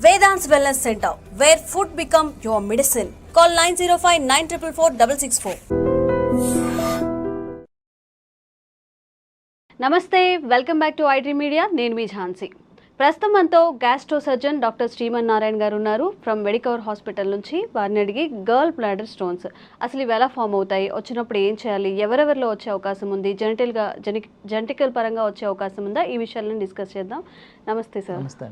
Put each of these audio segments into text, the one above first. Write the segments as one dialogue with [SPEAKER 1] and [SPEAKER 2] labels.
[SPEAKER 1] Vedant's Wellness Center, where food become your medicine. Call 905-944-664.
[SPEAKER 2] నమస్తే, welcome back to iDream media. నేను మీ ఝాన్సీ. ప్రస్తుతం మనతో gastro surgeon doctor Shriman Narayana గారు ఉన్నారు ఫ్రమ్ మెడికవర్ హాస్పిటల్ నుంచి. వారిని అడిగి గర్ల్ బ్లాడర్ స్టోన్స్ అసలు ఇవి ఎలా ఫామ్ అవుతాయి, వచ్చినప్పుడు ఏం చేయాలి, ఎవరెవరిలో వచ్చే అవకాశం ఉంది, జెనెటికల్ పరంగా వచ్చే అవకాశం ఉందా, ఈ విషయాలను డిస్కస్ చేద్దాం. నమస్తే సార్.
[SPEAKER 3] నమస్తే.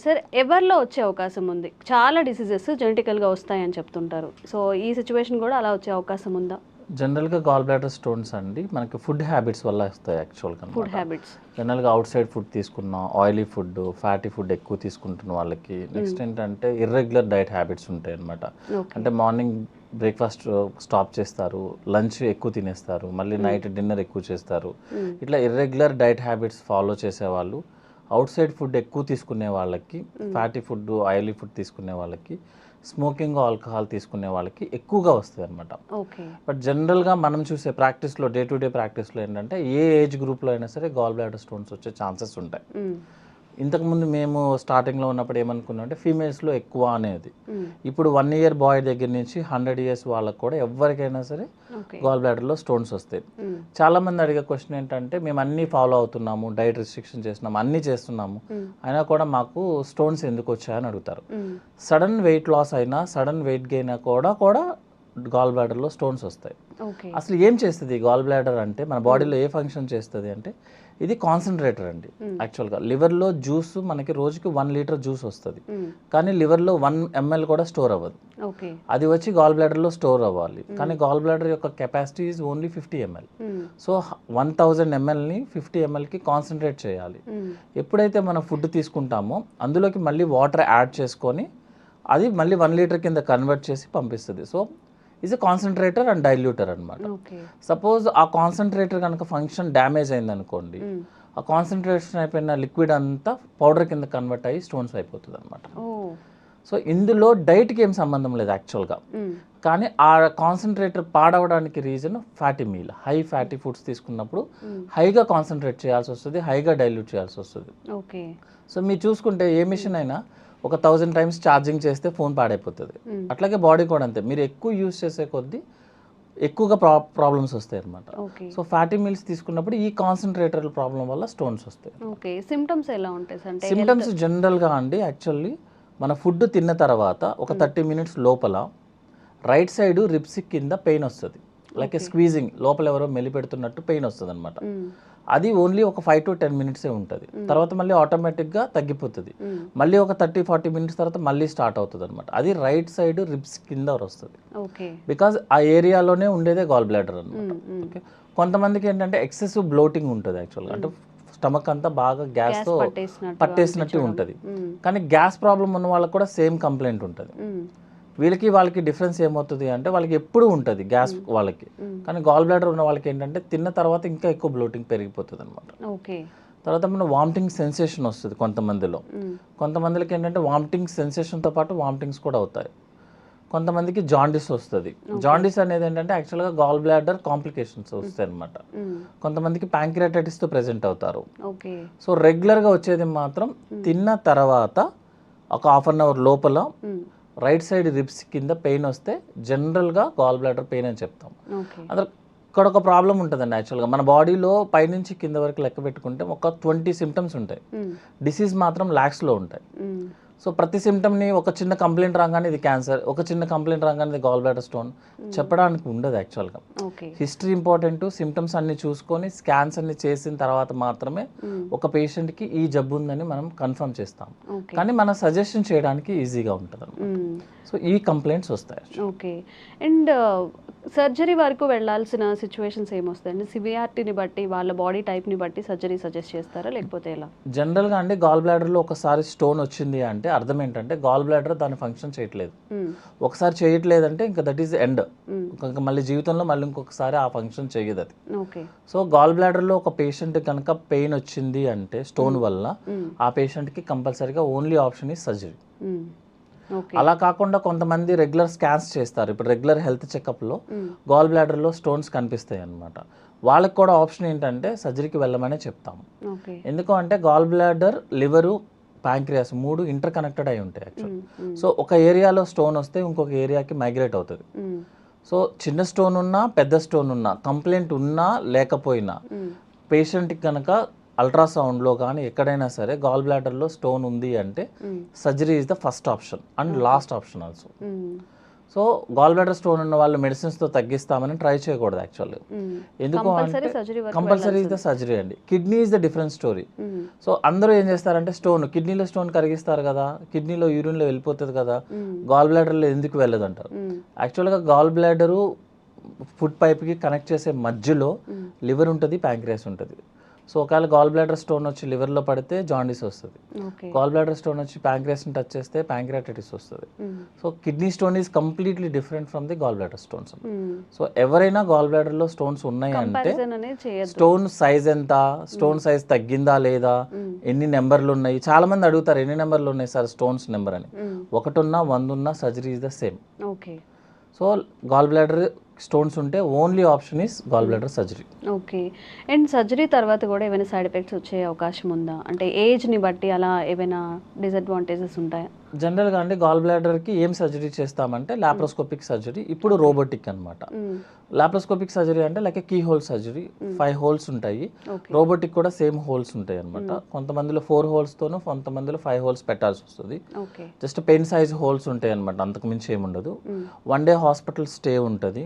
[SPEAKER 2] సార్, ఎవరిలో వచ్చే అవకాశం ఉంది? చాలా డిసీజెస్ జెనెటికల్గా వస్తాయని చెప్తుంటారు. సో ఈ సిచ్యువేషన్ కూడా అలా వచ్చే అవకాశం ఉందా?
[SPEAKER 3] జనరల్గా గాల్ బ్లాడర్ స్టోన్స్ అండి మనకి ఫుడ్ హ్యాబిట్స్ వల్ల వస్తాయి. యాక్చువల్గా
[SPEAKER 2] ఫుడ్ హ్యాబిట్స్
[SPEAKER 3] జనరల్గా అవుట్ సైడ్ ఫుడ్ తీసుకున్నాం, ఆయిలీ ఫుడ్, ఫ్యాటీ ఫుడ్ ఎక్కువ తీసుకుంటున్న వాళ్ళకి, నెక్స్ట్ ఏంటంటే ఇర్రెగ్యులర్ డైట్ హ్యాబిట్స్ ఉంటాయి అనమాట. అంటే మార్నింగ్ బ్రేక్ఫాస్ట్ స్టాప్ చేస్తారు, లంచ్ ఎక్కువ తినేస్తారు, మళ్ళీ నైట్ డిన్నర్ ఎక్కువ చేస్తారు. ఇట్లా ఇర్రెగ్యులర్ డైట్ హ్యాబిట్స్ ఫాలో చేసేవాళ్ళు, అవుట్ సైడ్ ఫుడ్ ఎక్కువ తీసుకునే వాళ్ళకి, ఫ్యాటీ ఫుడ్, ఆయిలీ ఫుడ్ తీసుకునే వాళ్ళకి, స్మోకింగ్, ఆల్కహాల్ తీసుకునే వాళ్ళకి ఎక్కువగా వస్తుంది అనమాట. బట్ జనరల్గా మనం చూసే ప్రాక్టీస్లో, డే టు డే ప్రాక్టీస్లో ఏంటంటే ఏ ఏజ్ గ్రూప్లో అయినా సరే గాల్ బ్లాడర్ స్టోన్స్ వచ్చే ఛాన్సెస్ ఉంటాయి. ఇంతకుముందు మేము స్టార్టింగ్లో ఉన్నప్పుడు ఏమనుకున్నాం అంటే ఫీమేల్స్లో ఎక్కువ అనేది. ఇప్పుడు 1 year బాయ్ దగ్గర నుంచి 100 years వాళ్ళకు కూడా ఎవరికైనా సరే గాల్ బ్లాడర్లో స్టోన్స్ వస్తాయి. చాలామంది అడిగే క్వశ్చన్ ఏంటంటే మేము అన్నీ ఫాలో అవుతున్నాము, డైట్ రిస్ట్రిక్షన్ చేస్తున్నాము, అన్నీ చేస్తున్నాము, అయినా కూడా మాకు స్టోన్స్ ఎందుకు వచ్చాయని అడుగుతారు. సడన్ వెయిట్ లాస్ అయినా, సడన్ వెయిట్ గెయిన్ కూడా గాల్ బ్లాడర్లో స్టోన్స్ వస్తాయి. అసలు ఏం చేస్తుంది గాల్ బ్లాడర్ అంటే, మన బాడీలో ఏ ఫంక్షన్ చేస్తుంది అంటే, ఇది కాన్సన్ట్రేటర్ అండి. యాక్చువల్గా లివర్లో జ్యూస్ మనకి రోజుకి 1 liter జ్యూస్ వస్తుంది, కానీ లివర్లో 1 ml కూడా స్టోర్ అవ్వదు. అది వచ్చి గాల్ బ్లాడర్లో స్టోర్ అవ్వాలి, కానీ గాల్ బ్లాడర్ యొక్క capacity is only 50 ml. So 1000 mlని 50 mlకి కాన్సన్ట్రేట్ చేయాలి. ఎప్పుడైతే మనం ఫుడ్ తీసుకుంటామో అందులోకి మళ్ళీ వాటర్ యాడ్ చేసుకొని అది మళ్ళీ 1 liter కింద కన్వర్ట్ చేసి పంపిస్తుంది. So is a concentrator and diluter అనమాట. సపోజ్ ఆ కాన్సన్ట్రేటర్ కనుక ఫంక్షన్ డ్యామేజ్ అయింది అనుకోండి, ఆ కాన్సన్ట్రేషన్ అయిపోయిన లిక్విడ్ అంతా పౌడర్ కింద కన్వర్ట్ అయ్యి స్టోన్స్ అయిపోతుంది అనమాట. సో ఇందులో డైట్కి ఏం సంబంధం లేదు యాక్చువల్గా, కానీ ఆ కాన్సన్ట్రేటర్ పాడవడానికి reason fatty meal, high fatty foods తీసుకున్నప్పుడు హైగా కాన్సన్ట్రేట్ చేయాల్సి వస్తుంది, హైగా డైల్యూట్ చేయాల్సి వస్తుంది. సో మీరు చూసుకుంటే ఏ మిషన్ అయినా ఒక 1000 times ఛార్జింగ్ చేస్తే ఫోన్ పాడైపోతుంది. అట్లాగే బాడీ కూడా అంతే, మీరు ఎక్కువ యూజ్ చేసే కొద్దీ ఎక్కువగా ప్రాబ్లమ్స్ వస్తాయి అనమాట. సో ఫ్యాటీ మీల్స్ తీసుకున్నప్పుడు ఈ కాన్సన్ట్రేటర్ ప్రాబ్లం వల్ల స్టోన్స్ వస్తాయి.
[SPEAKER 2] సిమ్టమ్స్ ఎలా ఉంటాయి?
[SPEAKER 3] సిమ్టమ్స్ జనరల్గా అండి, యాక్చువల్లీ మన ఫుడ్ తిన్న తర్వాత ఒక 30 minutes లోపల రైట్ సైడ్ రిబ్స్ కింద పెయిన్ వస్తుంది, లైక్ స్క్వీజింగ్, లోపల ఎవరో మెలి పెడుతున్నట్టు పెయిన్ వస్తుంది అనమాట. అది ఓన్లీ ఒక 5 to 10 minutes ఉంటుంది, తర్వాత మళ్ళీ ఆటోమేటిక్గా తగ్గిపోతుంది. మళ్ళీ ఒక 30-40 minutes తర్వాత మళ్ళీ స్టార్ట్ అవుతుంది అనమాట. అది రైట్ సైడ్ రిబ్స్ కింద వస్తుంది, బికాజ్ ఆ ఏరియాలోనే ఉండేదే గాల్ బ్లాడర్ అనమాట. ఓకే, కొంతమందికి ఏంటంటే ఎక్సెసివ్ బ్లోటింగ్ ఉంటుంది యాక్చువల్గా, అంటే స్టమక్ అంతా బాగా గ్యాస్తో పట్టేసినట్టు ఉంటుంది. కానీ గ్యాస్ ప్రాబ్లం ఉన్న వాళ్ళకి కూడా సేమ్ కంప్లైంట్ ఉంటుంది. వాళ్ళకి డిఫరెన్స్ ఏమవుతుంది అంటే, వాళ్ళకి ఎప్పుడు ఉంటుంది గ్యాస్ వాళ్ళకి, కానీ గాల్ బ్లాడర్ ఉన్న వాళ్ళకి ఏంటంటే తిన్న తర్వాత ఇంకా ఎక్కువ బ్లోటింగ్ పెరిగిపోతుంది అనమాట. తర్వాత మన వామిటింగ్ సెన్సేషన్ వస్తుంది కొంతమందిలో. కొంతమందికి ఏంటంటే వామిటింగ్ సెన్సేషన్తో పాటు వామిటింగ్స్ కూడా అవుతాయి. కొంతమందికి జాండిస్ వస్తుంది. జాండిస్ అనేది ఏంటంటే యాక్చువల్గా గాల్ బ్లాడర్ కాంప్లికేషన్స్ వస్తాయి అనమాట. కొంతమందికి ప్యాంక్రియాటైటిస్తో ప్రెజెంట్ అవుతారు. సో రెగ్యులర్గా వచ్చేది మాత్రం తిన్న తర్వాత ఒక 1/2 hour లోపల రైట్ సైడ్ రిబ్స్ కింద పెయిన్ వస్తే జనరల్గా గాల్ బ్లాడర్ పెయిన్ అని చెప్తాం. అందులో ఇక్కడ ఒక ప్రాబ్లం ఉంటుందండి. యాక్చువల్గా మన బాడీలో పైనుంచి కింద వరకు లెక్క పెట్టుకుంటే ఒక 20 symptoms ఉంటాయి, డిసీజ్ మాత్రం ల్యాక్స్లో ఉంటాయి. సో ప్రతి సిమ్టమ్ని ఒక చిన్న కంప్లైంట్ రాగానే ఇది క్యాన్సర్, ఒక చిన్న కంప్లైంట్ రాగానే ఇది గాల్ బ్లాడర్ స్టోన్ చెప్పడానికి ఉండదు యాక్చువల్గా. హిస్టరీ ఇంపార్టెంట్, సిమ్టమ్స్ అన్ని చూసుకొని స్కాన్స్ అన్ని చేసిన తర్వాత మాత్రమే ఒక పేషెంట్కి ఈ జబ్బు ఉందని మనం కన్ఫర్మ్ చేస్తాం, కానీ మనం సజెషన్ చేయడానికి ఈజీగా ఉంటుంది అన్నమాట. సో ఈ కంప్లైంట్స్ వస్తాయి.
[SPEAKER 2] ఓకే, అండ్ సర్జరీ వరకు వెళ్ళాల్సిన సిచ్యువేషన్స్ ఏమొస్తాయండి? సివియారిటీని బట్టి, వాళ్ళ బాడీ టైప్ని బట్టి సర్జరీ సజెస్ట్ చేస్తారా, లేకపోతే ఎలా?
[SPEAKER 3] జనరల్గా అండి గాల్ బ్లాడర్లో ఒకసారి స్టోన్ వచ్చింది అంటే అర్థం ఏంటంటే గాల్ బ్లాడర్ దాని ఫంక్షన్ చేయట్లేదు. ఒకసారి చేయట్లేదంటే ఇంకా దట్ ఈస్ ఎండ్, ఇంకా మళ్ళీ జీవితంలో మళ్ళీ ఇంకొకసారి ఆ ఫంక్షన్ చేయదు అది. సో గాల్ బ్లాడర్లో ఒక పేషెంట్ కనుక పెయిన్ వచ్చింది అంటే స్టోన్ వల్ల, ఆ పేషెంట్కి కంపల్సరీగా ఓన్లీ ఆప్షన్ ఈ సర్జరీ. అలా కాకుండా కొంతమంది రెగ్యులర్ స్కాన్స్ చేస్తారు. ఇప్పుడు రెగ్యులర్ హెల్త్ చెకప్లో గాల్ బ్లాడర్లో స్టోన్స్ కనిపిస్తాయి అన్నమాట. వాళ్ళకి కూడా ఆప్షన్ ఏంటంటే సర్జరీకి వెళ్ళమనే చెప్తాము. ఎందుకు అంటే gall bladder, liver pancreas 3 inter connected అయి ఉంటాయి యాక్చువల్. సో ఒక ఏరియాలో స్టోన్ వస్తే ఇంకొక ఏరియాకి మైగ్రేట్ అవుతుంది. సో చిన్న స్టోన్ ఉన్నా పెద్ద స్టోన్ ఉన్నా కంప్లైంట్ ఉన్నా లేకపోయినా పేషెంట్కి కనుక అల్ట్రాసౌండ్లో కానీ ఎక్కడైనా సరే గాల్ బ్లాడర్లో స్టోన్ ఉంది అంటే surgery is the first option and last option also. So gall bladder stone ఉన్న వాళ్ళు మెడిసిన్స్తో తగ్గిస్తామని ట్రై చేయకూడదు యాక్చువల్లీ. ఎందుకు అంటే కంపల్సరీ ఇస్ ద సర్జరీ అండి. Kidney is the different story. So అందరూ ఏం చేస్తారంటే కిడ్నీలో స్టోన్ కరిగిస్తారు కదా, కిడ్నీలో యూరిన్లో వెళ్ళిపోతుంది కదా, గాల్ బ్లాడర్లో ఎందుకు వెళ్ళదు అంటారు. యాక్చువల్గా గాల్ బ్లాడరు ఫుడ్ పైప్కి కనెక్ట్ చేసే మధ్యలో లివర్ ఉంటుంది, ప్యాంక్రియాస్ ఉంటుంది. సో ఒకవేళ గాల్ బ్లాడర్ స్టోన్ వచ్చి లివర్లో పడితే జాండీస్ వస్తుంది, గాల్ బ్లాడర్ స్టోన్ వచ్చి ప్యాంక్రియాస్ని టచ్ చేస్తే ప్యాంక్రియాటైటిస్ వస్తుంది. So kidney stone is completely different from the gall bladder stones. So ఎవరైనా గాల్ బ్లాడర్లో స్టోన్స్ ఉన్నాయి అంటే స్టోన్ సైజ్ ఎంత, స్టోన్ సైజ్ తగ్గిందా లేదా, ఎన్ని నెంబర్లు ఉన్నాయి. చాలా మంది అడుగుతారు ఎన్ని నెంబర్లు ఉన్నాయి సార్ స్టోన్స్ నెంబర్ అని. 1 ఉన్నా 100 ఉన్నా surgery is the same. So gall bladder stones ఉంటే only option is gall bladder surgery.
[SPEAKER 2] Okay. And surgery తర్వాత కూడా ఏమైనా సైడ్ ఎఫెక్ట్స్ వచ్చే అవకాశం ఉందా? అంటే ఏజ్ని బట్టి అలా ఏమైనా డిసడ్వాంటేజెస్ ఉంటాయా?
[SPEAKER 3] జనరల్గా అండి గాల్ బ్లాడర్కి ఏం సర్జరీ చేస్తామంటే లాప్రోస్కోపిక్ సర్జరీ, ఇప్పుడు రోబోటిక్ అనమాట. లాప్రోస్కోపిక్ సర్జరీ అంటే like key hole surgery, 5 holes ఉంటాయి. రోబోటిక్ కూడా సేమ్ హోల్స్ ఉంటాయి అనమాట. కొంతమందిలో 4 హోల్స్తోనూ కొంతమందిలో 5 హోల్స్ పెట్టాల్సి వస్తుంది. జస్ట్ పెన్ సైజ్ హోల్స్ ఉంటాయి అనమాట, అంతకు మించి ఏముండదు. 1 డే హాస్పిటల్ స్టే ఉంటుంది.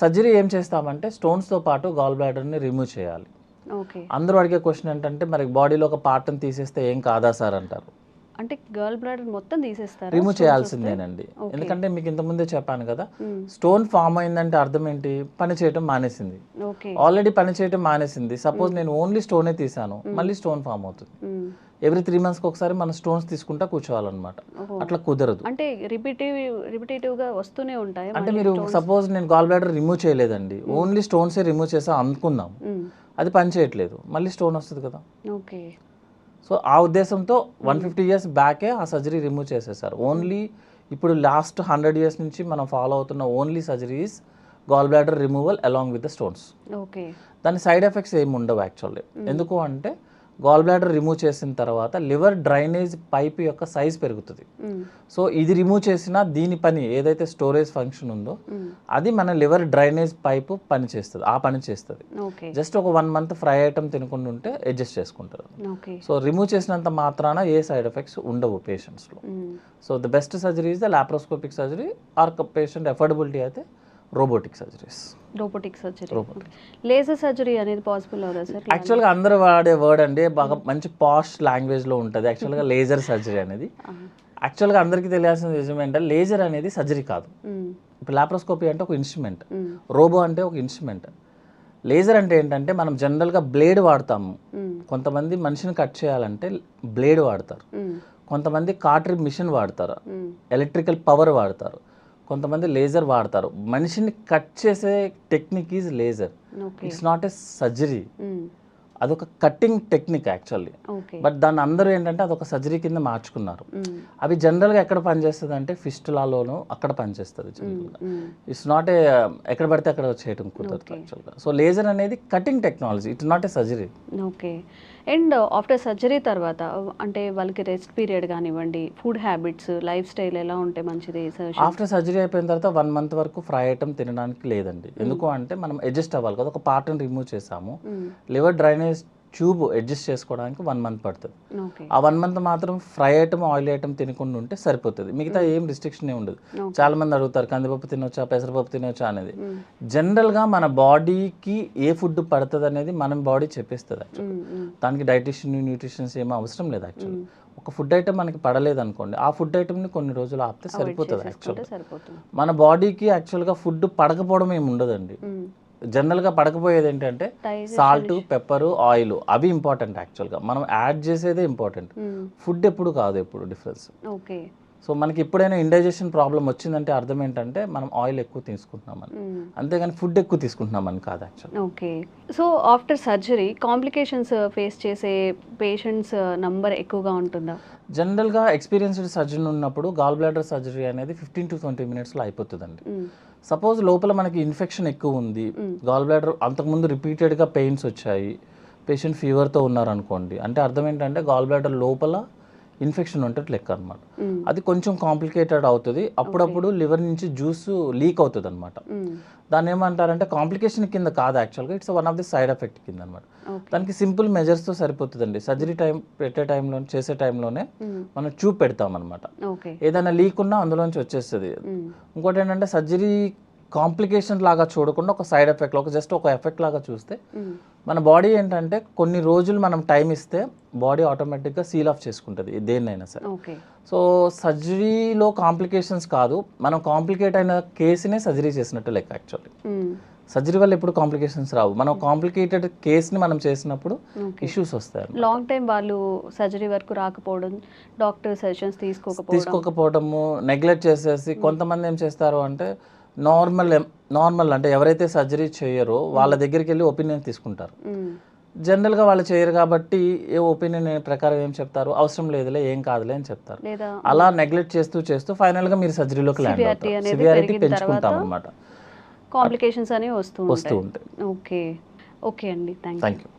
[SPEAKER 3] సర్జరీ ఏం చేస్తామంటే స్టోన్స్తో పాటు గాల్ బ్లాడర్ని రిమూవ్ చేయాలి. అందరూ అడిగే క్వశ్చన్ ఏంటంటే మరి బాడీలో ఒక పార్ట్ని తీసేస్తే ఏం కాదా సార్ అంటారు.
[SPEAKER 2] అంటే గర్ల్ బ్లాడర్ మొత్తం తీసేస్తారు,
[SPEAKER 3] రిమూవ్ చేయాల్సిందేనండి. ఎందుకంటే మీకు ఇంతకుముందే చెప్పాను కదా, స్టోన్ ఫామ్ అయిందంటే అర్థం ఏంటి, పని చేయటం మానేసింది. ఆల్రెడీ పని చేయటం మానేసింది. సపోజ్ నేను ఓన్లీ స్టోనే తీసాను, మళ్ళీ స్టోన్ ఫామ్ అవుతుంది. ఎవ్రీ 3 monthsకి ఒకసారి మన స్టోన్స్ తీసుకుంటా కూర్చోవాలన్నమాట. అట్లా కుదరదు.
[SPEAKER 2] అంటే రిపీటివ్గా వస్తూనే ఉంటాయి.
[SPEAKER 3] అంటే మీరు సపోజ్ నేను గాల్ బ్లాడర్ రిమూవ్ చేయలేదండి, ఓన్లీ స్టోన్సే రిమూవ్ చేసా అనుకుందాం, అది పని చేయట్లేదు, మళ్ళీ స్టోన్ వస్తుంది కదా.
[SPEAKER 2] ఓకే.
[SPEAKER 3] సో ఆ ఉద్దేశంతో 150 years బ్యాకే ఆ సర్జరీ రిమూవ్ చేసేసారు. ఓన్లీ ఇప్పుడు లాస్ట్ 100 years నుంచి మనం ఫాలో అవుతున్న only surgeries gall bladder removal along with the stones.
[SPEAKER 2] Okay.
[SPEAKER 3] దాని సైడ్ ఎఫెక్ట్స్ ఏమి ఉండవు యాక్చువల్లీ. ఎందుకు అంటే గాల్ బ్లాడర్ రిమూవ్ చేసిన తర్వాత లివర్ డ్రైనేజ్ పైప్ యొక్క సైజ్ పెరుగుతుంది. సో ఇది రిమూవ్ చేసిన దీని పని ఏదైతే స్టోరేజ్ ఫంక్షన్ ఉందో అది మన లివర్ డ్రైనేజ్ పైప్ పని చేస్తుంది, ఆ పని చేస్తుంది. జస్ట్ ఒక 1 month ఫ్రై ఐటమ్ తినకుండా ఉంటే అడ్జస్ట్ చేసుకుంటారు. సో రిమూవ్ చేసినంత మాత్రాన ఏ సైడ్ ఎఫెక్ట్స్ ఉండవు పేషెంట్స్లో. So the best surgery is the laparoscopic surgery or patient affordability అయితే robotic surgeries.
[SPEAKER 2] Robotic surgery. Laser surgery అనేది పాసిబుల్ అవుదా సార్?
[SPEAKER 3] యాక్చువల్గా అందరూ వాడే వర్డ్ అండి, బాగా మంచి పాష్ లాంగ్వేజ్లో ఉంటుంది యాక్చువల్గా లేజర్ సర్జరీ అనేది. యాక్చువల్గా అందరికీ తెలియాల్సిన విషయం ఏంటంటే లేజర్ అనేది సర్జరీ కాదు. ఇప్పుడు లాప్రోస్కోపీ అంటే ఒక ఇన్స్ట్రుమెంట్, రోబో అంటే ఒక ఇన్స్ట్రుమెంట్. లేజర్ అంటే ఏంటంటే మనం జనరల్గా బ్లేడ్ వాడతాము. కొంతమంది మనిషిని కట్ చేయాలంటే బ్లేడ్ వాడతారు, కొంతమంది కాటరీ మిషన్ వాడతారు, ఎలక్ట్రికల్ పవర్ వాడతారు, కొంతమంది లేజర్ వాడతారు. మనిషిని కట్ చేసే technique is laser. It's not a surgery, అదొక కట్టింగ్ టెక్నిక్ యాక్చువల్లీ. బట్ దాన్ని అందరూ ఏంటంటే అదొక సర్జరీ కింద మార్చుకున్నారు. అవి జనరల్గా ఎక్కడ పనిచేస్తుంది అంటే ఫిస్టులాలోనూ అక్కడ పనిచేస్తుంది జనరల్గా. ఇట్స్ నాట్ ఏ ఎక్కడ పడితే అక్కడ చేయడం కుదరదు యాక్చువల్గా. సో లేజర్ అనేది cutting technology, it's not a surgery.
[SPEAKER 2] Okay. And after surgery తర్వాత అంటే వాళ్ళకి రెస్ట్ పీరియడ్ కానివ్వండి, ఫుడ్ హ్యాబిట్స్, లైఫ్ స్టైల్ ఎలా ఉంటే మంచిది?
[SPEAKER 3] ఆఫ్టర్ సర్జరీ అయిపోయిన తర్వాత 1 month వరకు ఫ్రై ఐటమ్ తినడానికి లేదండి. ఎందుకు అంటే మనం అడ్జస్ట్ అవ్వాలి కదా, ఒక పార్ట్ని రిమూవ్ చేసాము, లివర్ డ్రైనేజ్ ట్యూబ్ అడ్జస్ట్ చేసుకోవడానికి 1 month పడుతుంది. ఆ 1 month మాత్రం ఫ్రై ఐటమ్ ఆయిల్ ఐటమ్ తినకుండా ఉంటే సరిపోతుంది, మిగతా ఏం రిస్ట్రిక్షన్ ఏ ఉండదు. చాలా మంది అడుగుతారు కందిపప్పు తినొచ్చా, పెసరపప్పు తినొచ్చా అనేది. జనరల్గా మన బాడీకి ఏ ఫుడ్ పడుతుంది అనేది మనం బాడీ చెప్పేస్తుంది యాక్చువల్లీ. దానికి డైటిషియన్ న్యూట్రిషన్స్ ఏమీ అవసరం లేదు యాక్చువల్లీ. ఒక ఫుడ్ ఐటమ్ మనకి పడలేదు అనుకోండి, ఆ ఫుడ్ ఐటమ్ని కొన్ని రోజులు ఆపితే సరిపోతుంది యాక్చువల్గా. మన బాడీకి యాక్చువల్గా ఫుడ్ పడకపోవడం ఏమి ఉండదండి. జనరల్గా పడకపోయేది ఏంటంటే సాల్ట్, పెప్పరు, ఆయిల్, అవి ఇంపార్టెంట్ యాక్చువల్గా. మనం యాడ్ చేసేదే ఇంపార్టెంట్, ఫుడ్ ఎప్పుడు కాదు, ఎప్పుడు డిఫరెన్స్.
[SPEAKER 2] ఓకే.
[SPEAKER 3] సో మనకి ఎప్పుడైనా ఇండైజెషన్ ప్రాబ్లం వచ్చిందంటే అర్థం ఏంటంటే మనం ఆయిల్ ఎక్కువ తీసుకుంటున్నామని, అంతేగాని ఫుడ్ ఎక్కువ తీసుకుంటున్నామని కాదు actual.
[SPEAKER 2] Okay. So after surgery complications face చేసే పేషెంట్స్ నంబర్ ఎక్కువగా ఉంటుందా?
[SPEAKER 3] జనరల్గా ఎక్స్పీరియన్స్డ్ సర్జన్ ఉన్నప్పుడు గాల్ బ్లాడర్ సర్జరీ అనేది 15 to 20 minutesలో అయిపోతుందండి. సపోజ్ లోపల మనకి ఇన్ఫెక్షన్ ఎక్కువ ఉంది, గాల్ బ్లాడర్ అంతకుముందు రిపీటెడ్గా పెయిన్స్ వచ్చాయి, పేషెంట్ ఫీవర్తో ఉన్నారనుకోండి, అంటే అర్థం ఏంటంటే గాల్ బ్లాడర్ లోపల ఇన్ఫెక్షన్ ఉంటే లెక్క అనమాట. అది కొంచెం కాంప్లికేటెడ్ అవుతుంది. అప్పుడప్పుడు లివర్ నుంచి జ్యూస్ లీక్ అవుతుంది అనమాట. దాన్ని ఏమంటారంటే కాంప్లికేషన్ కింద కాదు, యాక్చువల్గా it's one of the side effect కింద అనమాట. దానికి సింపుల్ మెజర్స్తో సరిపోతుందండి. సర్జరీ పెట్టే టైంలో చేసే టైంలోనే మనం చూప్ పెడతాం అనమాట. ఏదైనా లీక్ ఉన్నా అందులోంచి వచ్చేస్తుంది. ఇంకోటి ఏంటంటే సర్జరీ కాంప్లికేషన్ లాగా చూడకుండా ఒక సైడ్ ఎఫెక్ట్, జస్ట్ ఒక ఎఫెక్ట్ లాగా చూస్తే మన బాడీ ఏంటంటే కొన్ని రోజులు మనం టైం ఇస్తే బాడీ ఆటోమేటిక్గా సీల్ ఆఫ్ చేసుకుంటుంది దేన్నైనా సరే. సో సర్జరీలో కాంప్లికేషన్స్ కాదు, మనం కాంప్లికేట్ అయిన కేసునే సర్జరీ చేసినట్టు లెక్క. యాక్చువల్లీ సర్జరీ వల్ల ఎప్పుడు కాంప్లికేషన్స్ రావు, మనం కాంప్లికేటెడ్ కేసుని మనం చేసినప్పుడు ఇష్యూస్ వస్తాయి.
[SPEAKER 2] లాంగ్ టైం వాళ్ళు సర్జరీ వరకు రాకపోవడం, డాక్టర్ సజెషన్స్
[SPEAKER 3] తీసుకోకపోవడము, నెగ్లెక్ట్ చేసేసి కొంతమంది ఏం చేస్తారు అంటే నార్మల్ అంటే ఎవరైతే సర్జరీ చేయరో వాళ్ళ దగ్గరికి వెళ్ళి ఒపీనియన్ తీసుకుంటారు. జనరల్గా వాళ్ళు చేయరు కాబట్టి ఏ ఒపీనియన్ ప్రకారం ఏం చెప్తారు, అవసరం లేదులే ఏం కాదులే అని చెప్తారు. అలా నెగ్లెక్ట్ చేస్తూ ఫైనల్గా మీరు సర్జరీలోకి ల్యాండ్ అవుతారు. సివియారిటీ పెంచుకుంటాం అనమాట,
[SPEAKER 2] కాంప్లికేషన్స్ అనేవి వస్తూ
[SPEAKER 3] ఉంటాయి.
[SPEAKER 2] ఓకే అండి, థ్యాంక్ యూ.